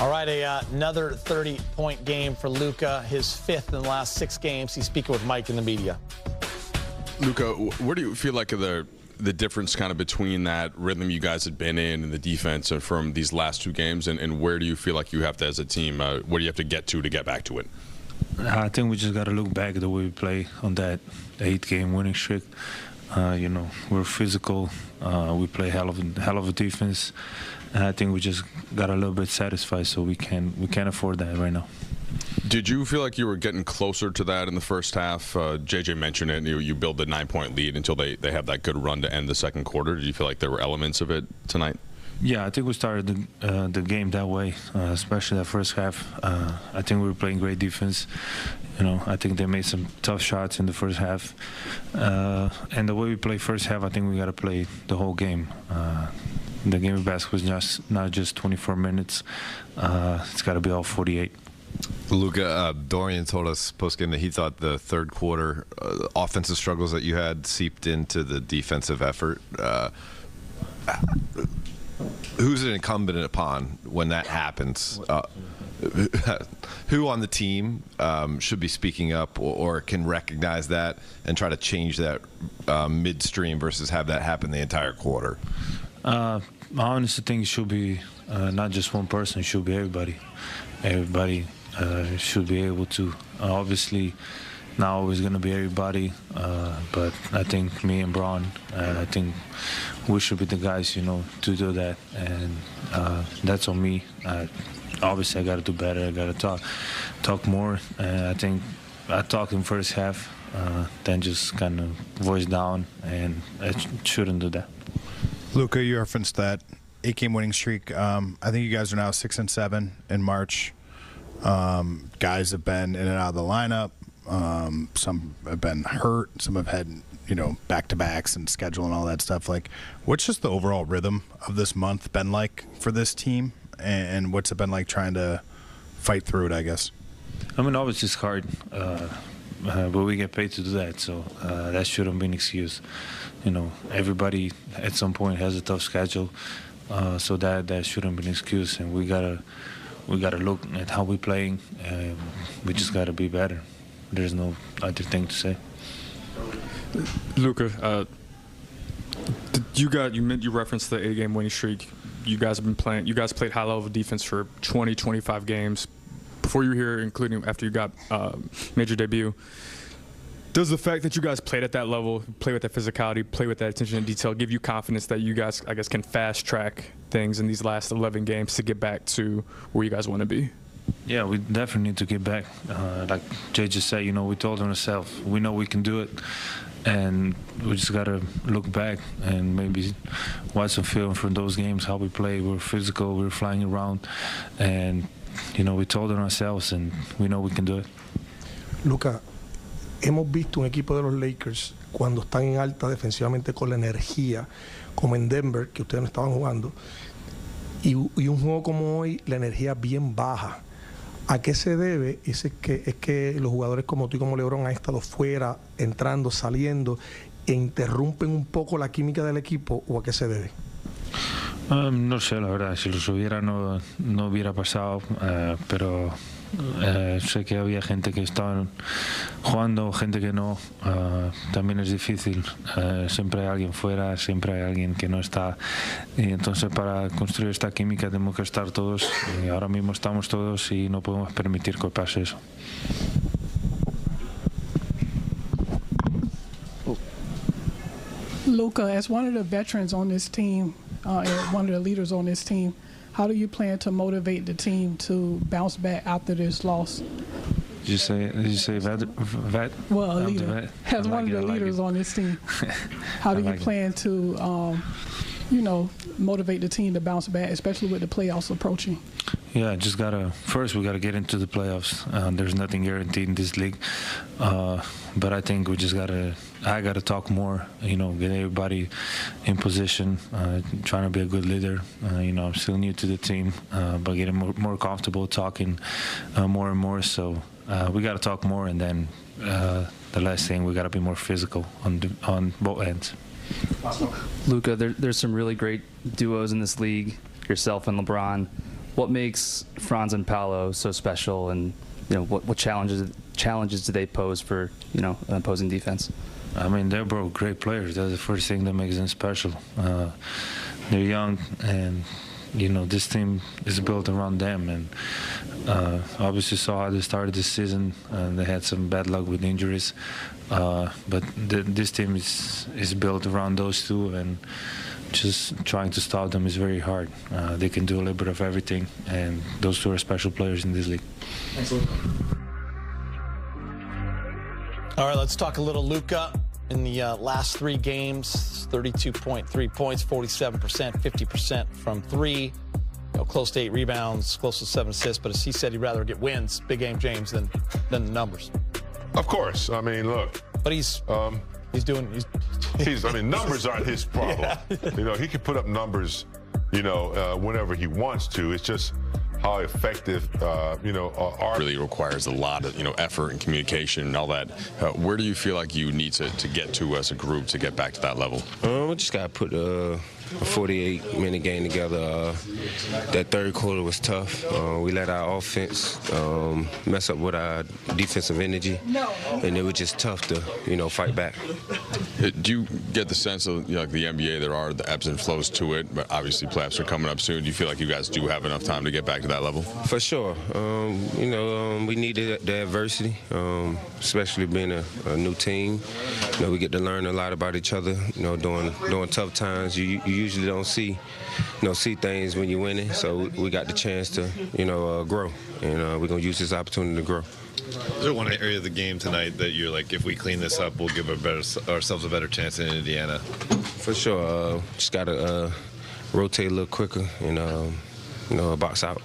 All right, another 30-point game for Luka, his 5th in the last 6 games. He's speaking with Mike in the media. Luka, where do you feel like the difference kind of between that rhythm you guys had been in and the defense from these last 2 games, and where do you feel like you have to, as a team, where do you have to get back to it? I think we just got to look back at the way we play on that 8-game winning streak. You know, we're physical. We play hell of a defense. And I think we just got a little bit satisfied, so we can't afford that right now. Did you feel like you were getting closer to that in the first half? JJ mentioned it. You build the 9-point lead until they have that good run to end the second quarter. Did you feel like there were elements of it tonight? Yeah, I think we started the game that way, especially that first half. I think we were playing great defense. You know, I think they made some tough shots in the first half. And the way we play first half, I think we got to play the whole game. The game of basketball is not just 24 minutes. It's got to be all 48. Luka, Durant told us postgame that he thought the third quarter offensive struggles that you had seeped into the defensive effort. Who's it incumbent upon when that happens? Who on the team should be speaking up or can recognize that and try to change that midstream versus have that happen the entire quarter? I honestly think it should be not just one person. It should be everybody. Everybody should be able to. Obviously, not always going to be everybody, but I think me and Bron, I think we should be the guys, you know, to do that, and that's on me. Obviously, I got to do better. I got to talk more. I think I talk in first half, then just kind of voice down, and I shouldn't do that. Luka, you referenced that 8-game winning streak. I think you guys are now 6-7 in March. Guys have been in and out of the lineup. Some have been hurt. Some have had, you know, back-to-backs and schedule and all that stuff. Like, what's just the overall rhythm of this month been like for this team? And what's it been like trying to fight through it, I guess? I mean, obviously it's hard, but we get paid to do that, so that shouldn't be an excuse. You know, everybody at some point has a tough schedule, so that shouldn't be an excuse. And we gotta look at how we're playing. We just gotta be better. There's no other thing to say. Luka, you referenced the 8-game winning streak. You guys have been playing. You guys played high level defense for 25 games before you were here, including after you got major debut. Does the fact that you guys played at that level, play with that physicality, play with that attention to detail, give you confidence that you guys, I guess, can fast track things in these last 11 games to get back to where you guys want to be? Yeah, we definitely need to get back. Like Jay just said, you know, we told ourselves we know we can do it, and we just gotta look back and maybe watch some film from those games, how we play. We're physical, we're flying around, and you know, we told ourselves, and we know we can do it. Luka, hemos visto un equipo de los Lakers cuando están en alta defensivamente con la energía, como en Denver, que ustedes no estaban jugando, y un juego como hoy, la energía bien baja. ¿A qué se debe? Es que los jugadores como tú y como LeBron han estado fuera, entrando, saliendo, e interrumpen un poco la química del equipo, ¿o a qué se debe? No sé, la verdad, si los hubiera no hubiera pasado, pero sé que había gente que estaba jugando, gente que no. También es difícil, siempre hay alguien fuera, siempre hay alguien que no está, y entonces para construir esta química tenemos que estar todos, y ahora mismo estamos todos y no podemos permitir que pase eso. Luka, as one of the veterans on this team, and one of the leaders on this team, how do you plan to motivate the team to bounce back after this loss? Did you say vet? Well, a leader. As one of the leaders on this team, how do you plan to, you know, motivate the team to bounce back, especially with the playoffs approaching? Yeah, first we gotta get into the playoffs. There's nothing guaranteed in this league, but I think I gotta talk more. You know, get everybody in position. Trying to be a good leader. You know, I'm still new to the team, but getting more comfortable talking more and more. So we gotta talk more, and then the last thing, we gotta be more physical on both ends. Luka, there's some really great duos in this league, yourself and LeBron. what makes Franz and Paolo so special, and what challenges do they pose for an opposing defense? I mean, they're both great players. That's the first thing that makes them special. They're young, and this team is built around them. And obviously saw how they started this season. They had some bad luck with injuries, but this team is built around those two, and just trying to stop them is very hard. They can do a little bit of everything, and those two are special players in this league. Thanks, Luka. All right, let's talk a little Luka. In the last 3 games, 32.3 points, 47%, 50% from 3. Close to 8 rebounds, close to 7 assists. But as he said, he'd rather get wins, big game James, than the numbers. Of course. I mean, look. But he's doing. I mean, numbers aren't his problem. Yeah. He can put up numbers, whenever he wants to. It's just how effective, are. Really requires a lot of, effort and communication and all that. Where do you feel like you need to get to as a group to get back to that level? We just got to put a 48-minute game together. That third quarter was tough. We let our offense mess up with our defensive energy, and it was just tough to, fight back. Do you get the sense of, like the NBA, there are the ebbs and flows to it, but obviously playoffs are coming up soon. Do you feel like you guys do have enough time to get back to that level? For sure. We needed the adversity, especially being a new team. We get to learn a lot about each other. During tough times, you usually don't see things when you're winning. So we got the chance to, grow, and we're gonna use this opportunity to grow. Is there one area of the game tonight that you're like, if we clean this up, we'll give ourselves a better chance in Indiana? For sure. Just gotta rotate a little quicker and box out.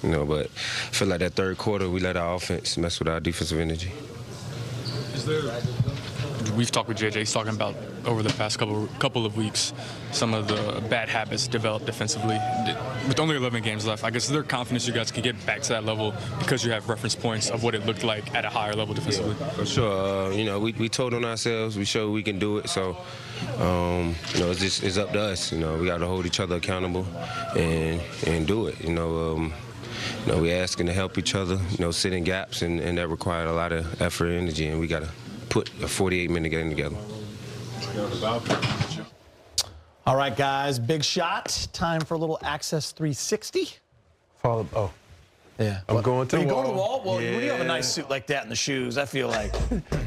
But I feel like that third quarter, we let our offense mess with our defensive energy. We've talked with JJ. He's talking about over the past couple of weeks some of the bad habits developed defensively. With only 11 games left, I guess is there confidence you guys can get back to that level because you have reference points of what it looked like at a higher level defensively? For sure. We told on ourselves. We showed we can do it. So, it's up to us. We got to hold each other accountable and do it. We're asking to help each other. Sit in gaps, and that required a lot of effort and energy, and we got to put a 48-minute game together. All right, guys, big shot. Time for a little Access 360. Yeah. I'm going to the wall. You going to the wall? Well, yeah. when you have a nice suit like that and the shoes, I feel like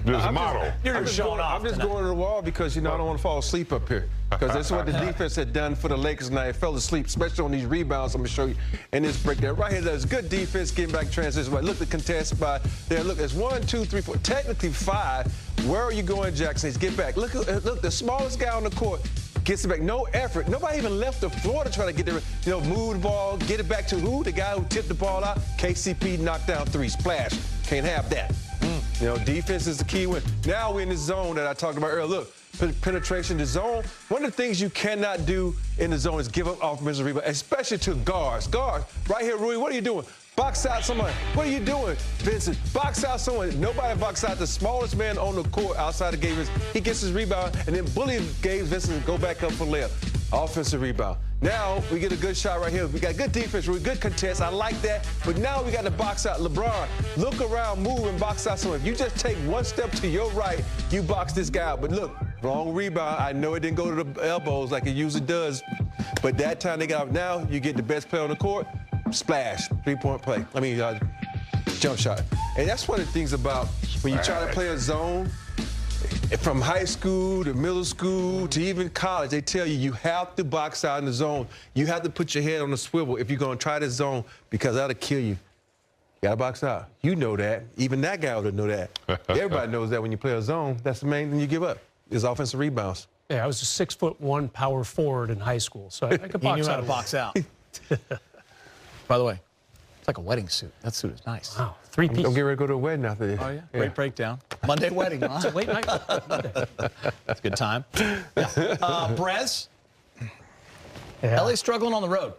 there's a model. You're showing off. I'm just going to the wall because, I don't want to fall asleep up here. Because that's what the defense had done for the Lakers, and I fell asleep, especially on these rebounds. I'm going to show you in this breakdown. Right here, there's good defense, getting back transition. Right, look, the contest by there. Look, there's 1, 2, 3, 4, technically 5. Where are you going, Jackson? Get back. Look, the smallest guy on the court gets it back. No effort. Nobody even left the floor to try to get there. Move the ball, get it back to who? The guy who tipped the ball out. KCP knocked down 3. Splash. Can't have that. Defense is the key win. Now we're in the zone that I talked about earlier. Look, penetration, the zone. One of the things you cannot do in the zone is give up offensive rebound, especially to guards. Guards, right here, Rui, what are you doing? Box out someone. What are you doing, Vincent? Box out someone. Nobody box out the smallest man on the court outside of Gabe Vincent. He gets his rebound and then bully Gabe Vincent and go back up for layup. Offensive rebound. Now we get a good shot right here. We got good defense, really good contest. I like that. But now we got to box out LeBron. Look around, move, and box out someone. If you just take one step to your right, you box this guy out. But look, wrong rebound. I know it didn't go to the elbows like it usually does. But that time they got out. Now you get the best player on the court. Splash, 3-point play. Jump shot. And that's one of the things about when you try to play a zone, from high school to middle school to even college, they tell you have to box out in the zone. You have to put your head on the swivel if you're going to try this zone because that'll kill you. You got to box out. You know that. Even that guy would know that. Everybody knows that when you play a zone, that's the main thing you give up is offensive rebounds. Yeah, I was a 6'1" power forward in high school, so I could box out. He knew how to box out. By the way, it's like a wedding suit. That suit is nice. Wow, 3-piece. I'm getting ready to go to a wedding after this. Oh, yeah? Great breakdown. Monday wedding, huh? It's a late night. That's a good time. Brez, LA struggling on the road.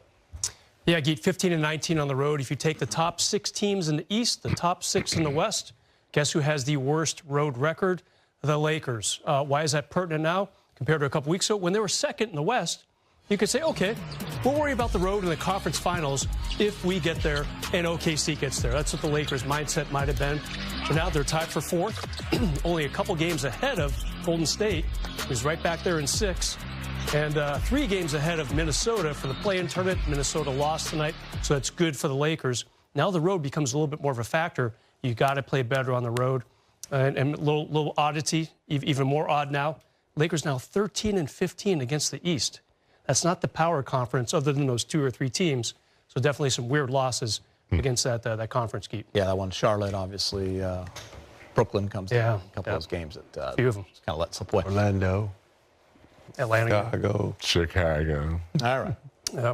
Yeah, Geet, 15-19 on the road. If you take the top 6 teams in the East, the top 6 in the West, guess who has the worst road record? The Lakers. Why is that pertinent now compared to a couple weeks ago? When they were second in the West, you could say, okay, We'll worry about the road in the conference finals if we get there and OKC gets there. That's what the Lakers' mindset might have been. But now they're tied for 4th, only a couple games ahead of Golden State, who's right back there in 6th, and 3 games ahead of Minnesota for the play-in tournament. Minnesota lost tonight, so that's good for the Lakers. Now the road becomes a little bit more of a factor. You got to play better on the road. And a little oddity, even more odd now. Lakers now 13-15 against the East. That's not the power conference other than those 2 or 3 teams. So definitely some weird losses against that conference keep. Yeah, that one, Charlotte, obviously. Brooklyn comes down. A couple of those games that few of them. just kind of let slip away. Orlando. Atlanta. Chicago. All right. Yeah.